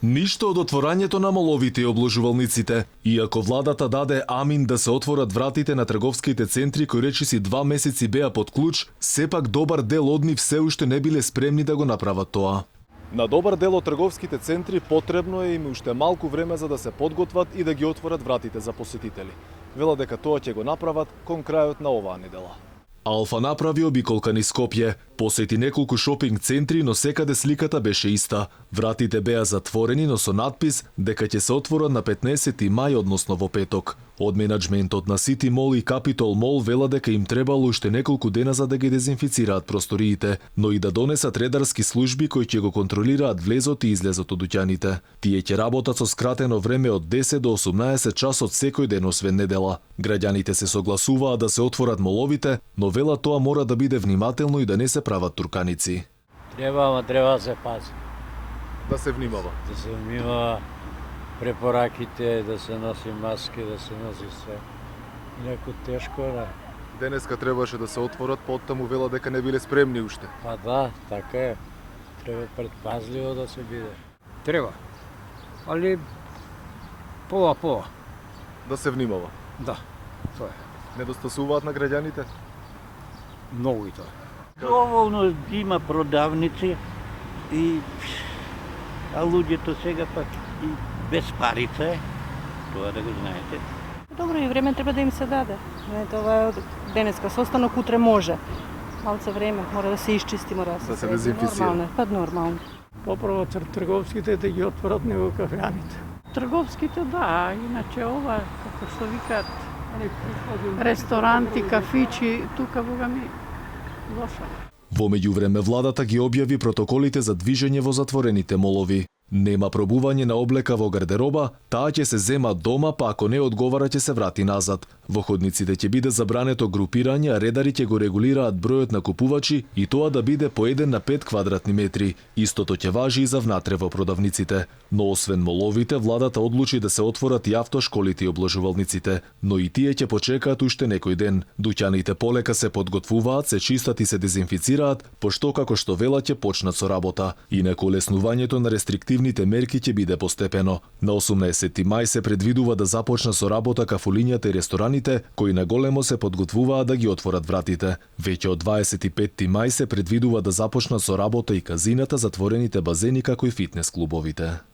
Ништо од отворањето на моловите и обложувалниците, иако владата даде амин да се отворат вратите на трговските центри кои речиси 2 месеци беа под клуч, сепак добар дел од нив се уште не биле спремни да го направат тоа. На добар дел од трговските центри потребно е им уште малку време за да се подготват и да ги отворат вратите за посетители. Велат дека тоа ќе го направат кон крајот на оваа недела. Алфа направи обиколка низ Скопје, посети неколку шопинг центри, но секаде сликата беше иста. Вратите беа затворени, но со надпис дека ќе се отворат на 15 мај, односно во петок. Од менаџментот на Сити Мол и Капитол Мол вела дека им требало уште неколку дена за да ги дезинфицираат просториите, но и да донесат редарски служби кои ќе го контролираат влезот и излезот од дуќаните. Тие ќе работат со скратено време од 10 до 18 часот секој ден освен недела. Граѓаните се согласуваат да се отворат моловите, но вела тоа мора да биде внимателно и да не се прават турканици. Треба да се пази. Да се внимава. Да се внимава препораките, да се носи маски, да се носи све. Инаку тешко е. Денеска требаше да се отворат, поттаму вела дека не биле спремни уште. Па да, така е. Треба предпазливо да се биде. Треба. Али пола. Да се внимава. Да, тоа е. Недостасуваат на граѓаните? Многу и тоа. Доволно има продавници а луѓето сега пак и без парица е. Тоа да го знаете. Добро, и време треба да им се даде. Не, тоа е денеска состанок, утре може. Малце време, мора да се исчисти, мора да се дезинфицира. Нормално. Поправо трговските да ги отворат него кафеаните. Трговските да, иначе ова, како што викаат, ресторанти, кафичи, тука бога ми лошо. Во меѓувреме владата ги објави протоколите за движење во затворените молови. Нема пробување на облека во гардероба, таа ќе се зема дома, па ако не одговара ќе се врати назад. Во ходниците ќе биде забрането групирање, а редари ќе го регулираат бројот на купувачи и тоа да биде по 1 на 5 квадратни метри. Истото ќе важи и за внатре во продавниците. Но освен моловите, владата одлучи да се отворат и автошколите и обложувалниците, но и тие ќе почекаат уште некој ден. Дуќаните полека се подготвуваат, се чистат и се дезинфицираат, пошто како што велат ќе почнат со работа. Инаку леснувањето на рестриктивните мерки ќе биде постепено. На 18 мај се предвидува да започна со работа кафулињата и рестораните, кои на големо се подготвуваат да ги отворат вратите. Веќе од 25 мај се предвидува да започнат со работа и казината, затворените базени како и фитнес клубовите.